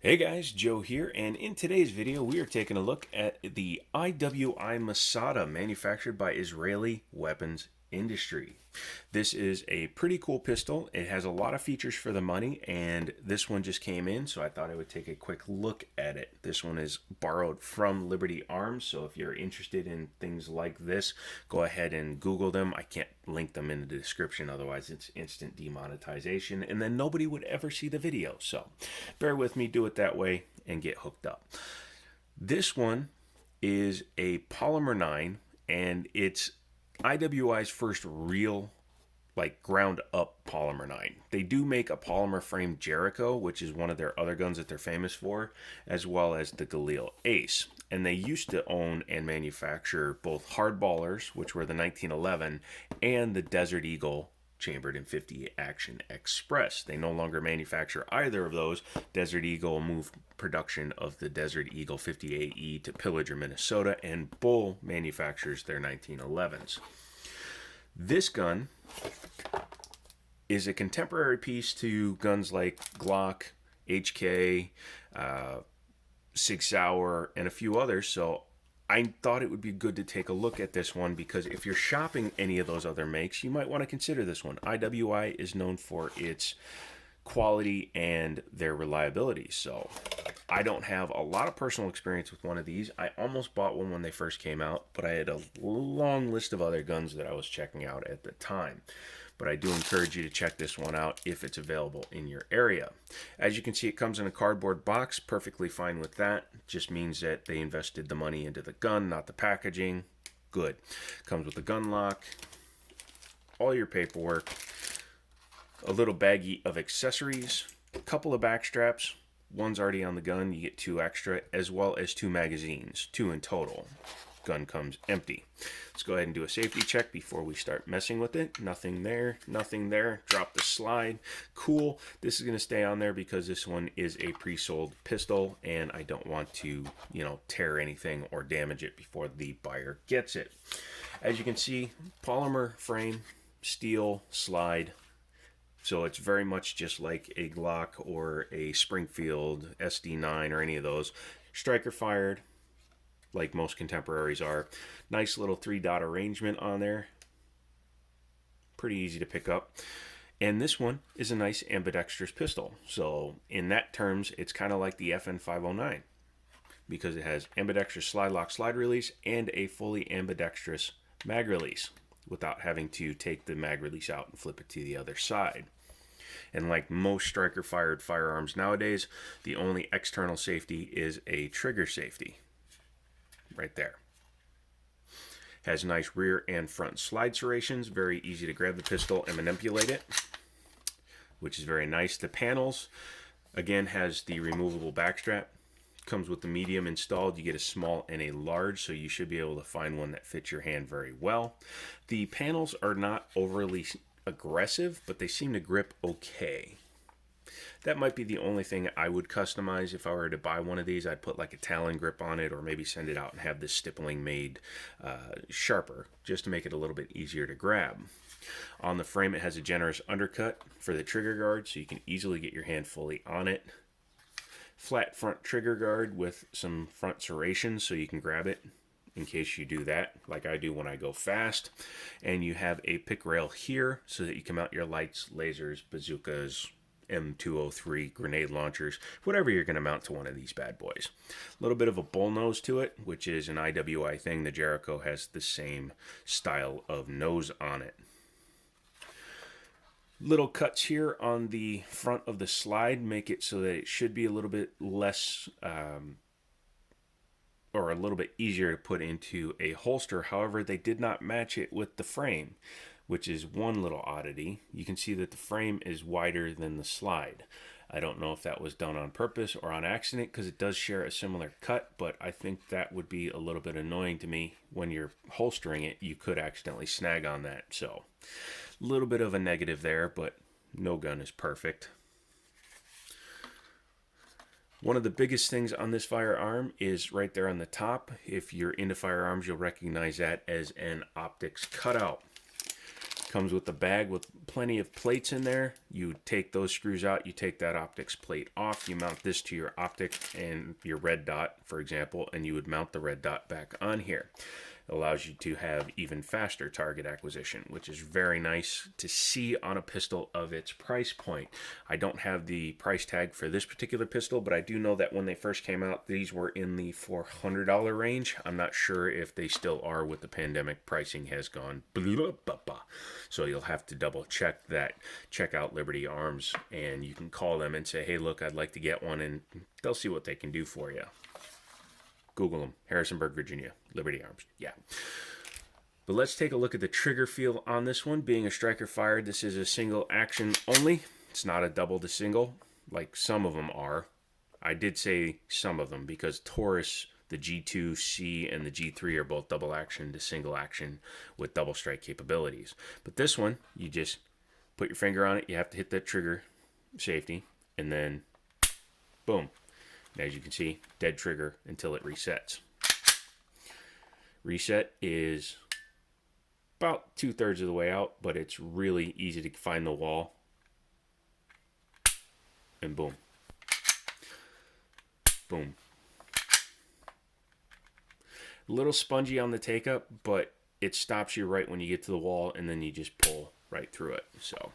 Hey guys, Joe here, and in today's video we are taking a look at the IWI Masada manufactured by Israeli Weapons Industry. This is a pretty cool pistol. It has a lot of features for the money, and this one just came in, so I thought I would take a quick look at it. This one is borrowed from Liberty Arms, so if you're interested in things like this, go ahead and Google them. I can't link them in the description, otherwise it's instant demonetization, and then nobody would ever see the video. So bear with me, do it that way, and get hooked up. This one is a Polymer 9, and it's IWI's first real ground up Polymer 9. They do make a polymer frame Jericho, which is one of their other guns that they're famous for, as well as the Galil Ace. And they used to own and manufacture both hardballers, which were the 1911, and the Desert Eagle chambered in 50 Action Express. They no longer manufacture either of those. Desert Eagle moved production of the Desert Eagle 58E to Pillager, Minnesota, and Bull manufactures their 1911s. This gun is a contemporary piece to guns like Glock, HK, Sig Sauer, and a few others, so I thought it would be good to take a look at this one because if you're shopping any of those other makes, you might want to consider this one. IWI is known for its quality and their reliability, so I don't have a lot of personal experience with one of these. I almost bought one when they first came out, but I had a long list of other guns that I was checking out at the time. But I do encourage you to check this one out if it's available in your area. As you can see, it comes in a cardboard box, perfectly fine with that. Just means that they invested the money into the gun, not the packaging. Good. Comes with a gun lock, all your paperwork, a little baggie of accessories, a couple of back straps. One's already on the gun, you get 2 extra, as well as 2 magazines, 2 in total. Gun comes empty. Let's go ahead and do a safety check before we start messing with it. Nothing there, nothing there. Drop the slide. Cool. This is going to stay on there because this one is a pre-sold pistol and I don't want to, tear anything or damage it before the buyer gets it. As you can see, polymer frame, steel slide. So it's very much just like a Glock or a Springfield SD9 or any of those. Striker fired, like most contemporaries are. Nice little 3-dot arrangement on there. Pretty easy to pick up. And this one is a nice ambidextrous pistol. So in that terms, it's kind of like the FN509 because it has ambidextrous slide lock slide release and a fully ambidextrous mag release without having to take the mag release out and flip it to the other side. And like most striker fired firearms nowadays, the only external safety is a trigger safety. Right there. Has nice rear and front slide serrations. Very easy to grab the pistol and manipulate it, which is very nice. The panels, again, has the removable backstrap. Comes with the medium installed. You get a small and a large, so you should be able to find one that fits your hand very well. The panels are not overly aggressive, but they seem to grip okay. That might be the only thing I would customize if I were to buy one of these. I'd put like a Talon grip on it or maybe send it out and have this stippling made sharper just to make it a little bit easier to grab. On the frame, it has a generous undercut for the trigger guard so you can easily get your hand fully on it. Flat front trigger guard with some front serrations so you can grab it in case you do that, like I do when I go fast. And you have a pick rail here so that you can mount your lights, lasers, bazookas, M203 grenade launchers, whatever you're going to mount to one of these bad boys. A little bit of a bull nose to it, which is an IWI thing. The Jericho has the same style of nose on it. Little cuts here on the front of the slide make it so that it should be a little bit less or a little bit easier to put into a holster. However, they did not match it with the frame, which is one little oddity. You can see that the frame is wider than the slide. I don't know if that was done on purpose or on accident because it does share a similar cut, but I think that would be a little bit annoying to me. When you're holstering it, you could accidentally snag on that. So a little bit of a negative there, but no gun is perfect. One of the biggest things on this firearm is right there on the top. If you're into firearms, you'll recognize that as an optics cutout. Comes with the bag with plenty of plates in there. You take those screws out, you take that optics plate off, you mount this to your optic and your red dot, for example, and you would mount the red dot back on here. It allows you to have even faster target acquisition, which is very nice to see on a pistol of its price point. I don't have the price tag for this particular pistol, but I do know that when they first came out, these were in the $400 range. I'm not sure if they still are with the pandemic. Pricing has gone blah, blah, blah. So you'll have to double check that. Check out Liberty Arms, and you can call them and say, hey, look, I'd like to get one, and they'll see what they can do for you. Google them. Harrisonburg, Virginia. Liberty Arms. Yeah. But let's take a look at the trigger feel on this one. Being a striker fired, this is a single action only. It's not a double to single like some of them are. I did say some of them because Taurus, the G2C, and the G3 are both double action to single action with double strike capabilities. But this one, you just put your finger on it. You have to hit that trigger safety, and then boom. And as you can see, dead trigger until it resets. Reset is about 2/3 of the way out, but it's really easy to find the wall. And boom. Boom. A little spongy on the take up, but it stops you right when you get to the wall, and then you just pull right through it. So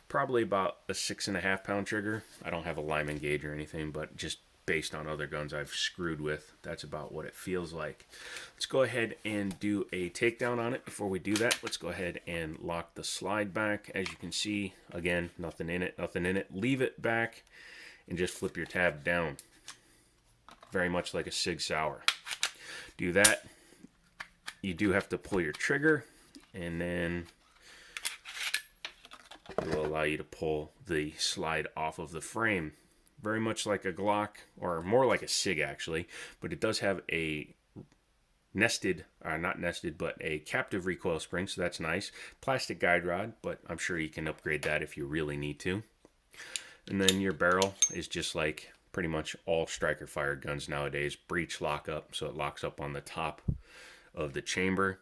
probably about a 6.5 pound trigger. I don't have a Lyman gauge or anything, but just based on other guns I've screwed with, that's about what it feels like. Let's go ahead and do a takedown on it. Before we do that, let's go ahead and lock the slide back. As you can see, again, nothing in it, nothing in it. Leave it back and just flip your tab down. Very much like a Sig Sauer. Do that. You do have to pull your trigger, and then it will allow you to pull the slide off of the frame. Very much like a Glock, or more like a Sig actually, but it does have a nested, not nested, but a captive recoil spring, so that's nice. Plastic guide rod, but I'm sure you can upgrade that if you really need to. And then your barrel is just like pretty much all striker fired guns nowadays. Breech lockup, so it locks up on the top of the chamber,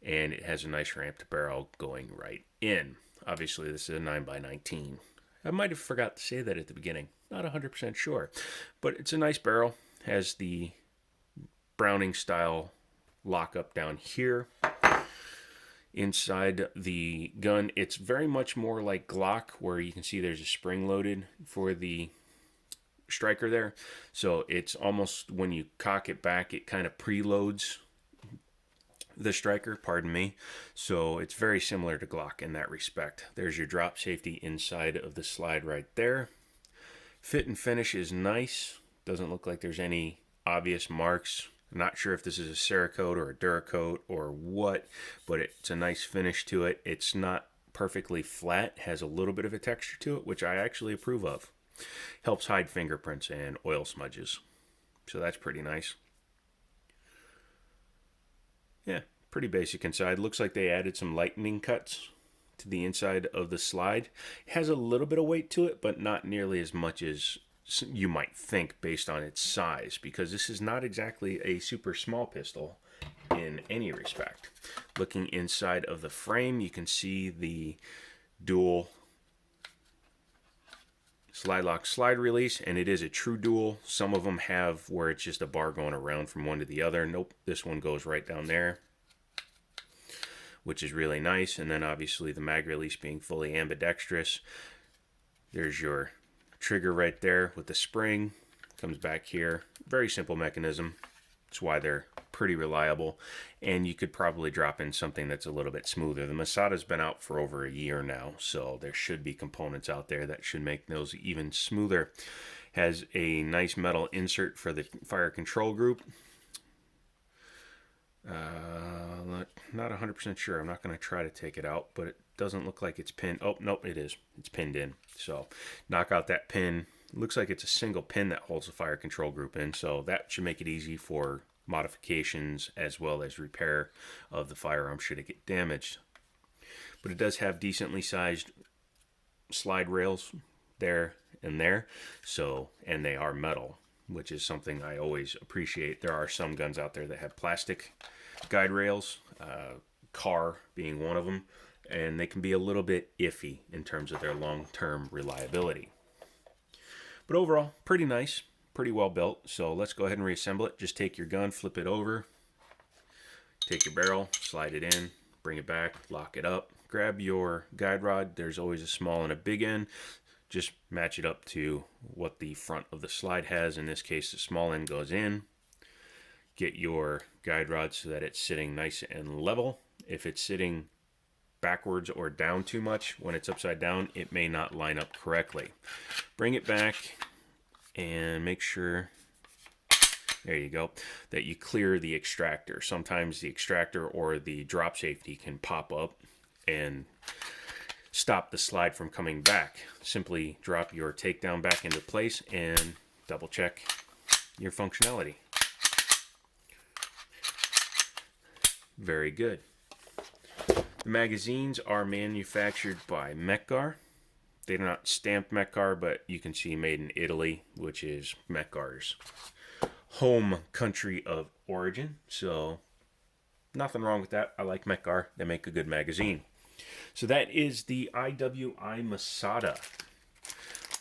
and it has a nice ramp to barrel going right in. Obviously, this is a 9x19. I might have forgot to say that at the beginning. Not 100% sure. But it's a nice barrel. Has the Browning style lockup down here. Inside the gun, it's very much more like Glock, where you can see there's a spring loaded for the striker there. So it's almost, when you cock it back, it kind of preloads the striker, pardon me. So it's very similar to Glock in that respect. There's your drop safety inside of the slide right there. Fit and finish is nice. Doesn't look like there's any obvious marks. I'm not sure if this is a Cerakote or a Duracoat or what, but it's a nice finish to it. It's not perfectly flat, has a little bit of a texture to it, which I actually approve of. Helps hide fingerprints and oil smudges. So that's pretty nice. Yeah, pretty basic inside. Looks like they added some lightning cuts to the inside of the slide. It has a little bit of weight to it, but not nearly as much as you might think based on its size, because this is not exactly a super small pistol in any respect. Looking inside of the frame, you can see the dual slide lock slide release, and it is a true dual. Some of them have where it's just a bar going around from one to the other. Nope, this one goes right down there, which is really nice. And then obviously the mag release being fully ambidextrous. There's your trigger right there with the spring. Comes back here. Very simple mechanism. That's why they're pretty reliable. And you could probably drop in something that's a little bit smoother. The Masada's been out for over a year now, so there should be components out there that should make those even smoother. Has a nice metal insert for the fire control group. Not 100% sure. I'm not going to try to take it out, but it doesn't look like it's pinned. Oh, nope, it is. It's pinned in. So knock out that pin. Looks like it's a single pin that holds the fire control group in, so that should make it easy for modifications as well as repair of the firearm should it get damaged. But it does have decently sized slide rails there and there, so, and they are metal, which is something I always appreciate. There are some guns out there that have plastic guide rails, Car being one of them. and they can be a little bit iffy in terms of their long-term reliability. But overall, pretty nice, pretty well built. So let's go ahead and reassemble it. Just take your gun, flip it over, take your barrel, slide it in, bring it back, lock it up, grab your guide rod. There's always a small and a big end. Just match it up to what the front of the slide has. In this case, the small end goes in. Get your guide rod so that it's sitting nice and level. If it's sitting backwards or down too much, when it's upside down, it may not line up correctly. Bring it back and make sure, there you go, that you clear the extractor. Sometimes the extractor or the drop safety can pop up and stop the slide from coming back. Simply drop your takedown back into place and double check your functionality. Very good. The magazines are manufactured by Mekgar. They're not stamped Mekgar, but you can see made in Italy, which is Mekgar's home country of origin. So nothing wrong with that. I like Mekgar. They make a good magazine. So that is the IWI Masada.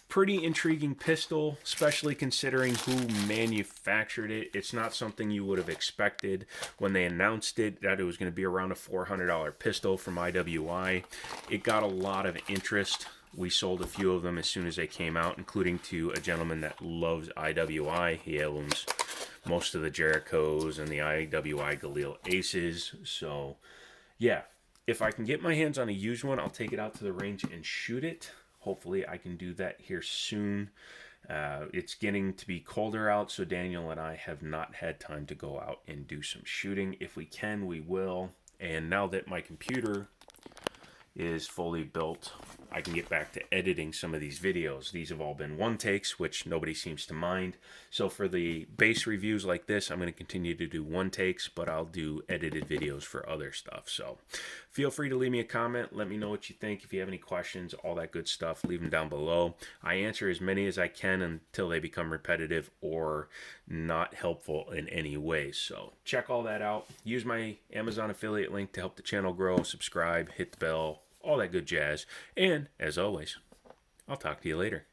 Pretty intriguing pistol, especially considering who manufactured it. It's not something you would have expected when they announced it, that it was going to be around a $400 pistol from IWI. It got a lot of interest. We sold a few of them as soon as they came out, including to a gentleman that loves IWI. He owns most of the Jerichos and the IWI Galil Aces. So, yeah, if I can get my hands on a used one, I'll take it out to the range and shoot it. Hopefully I can do that here soon. It's getting to be colder out, so Daniel and I have not had time to go out and do some shooting. If we can, we will. And now that my computer is fully built, I can get back to editing some of these videos. These have all been one takes, which nobody seems to mind. So for the base reviews like this, I'm going to continue to do one takes, but I'll do edited videos for other stuff. So feel free to leave me a comment. Let me know what you think. If you have any questions, all that good stuff, leave them down below. I answer as many as I can until they become repetitive or not helpful in any way. So check all that out. Use my Amazon affiliate link to help the channel grow. Subscribe, hit the bell, all that good jazz. And as always, I'll talk to you later.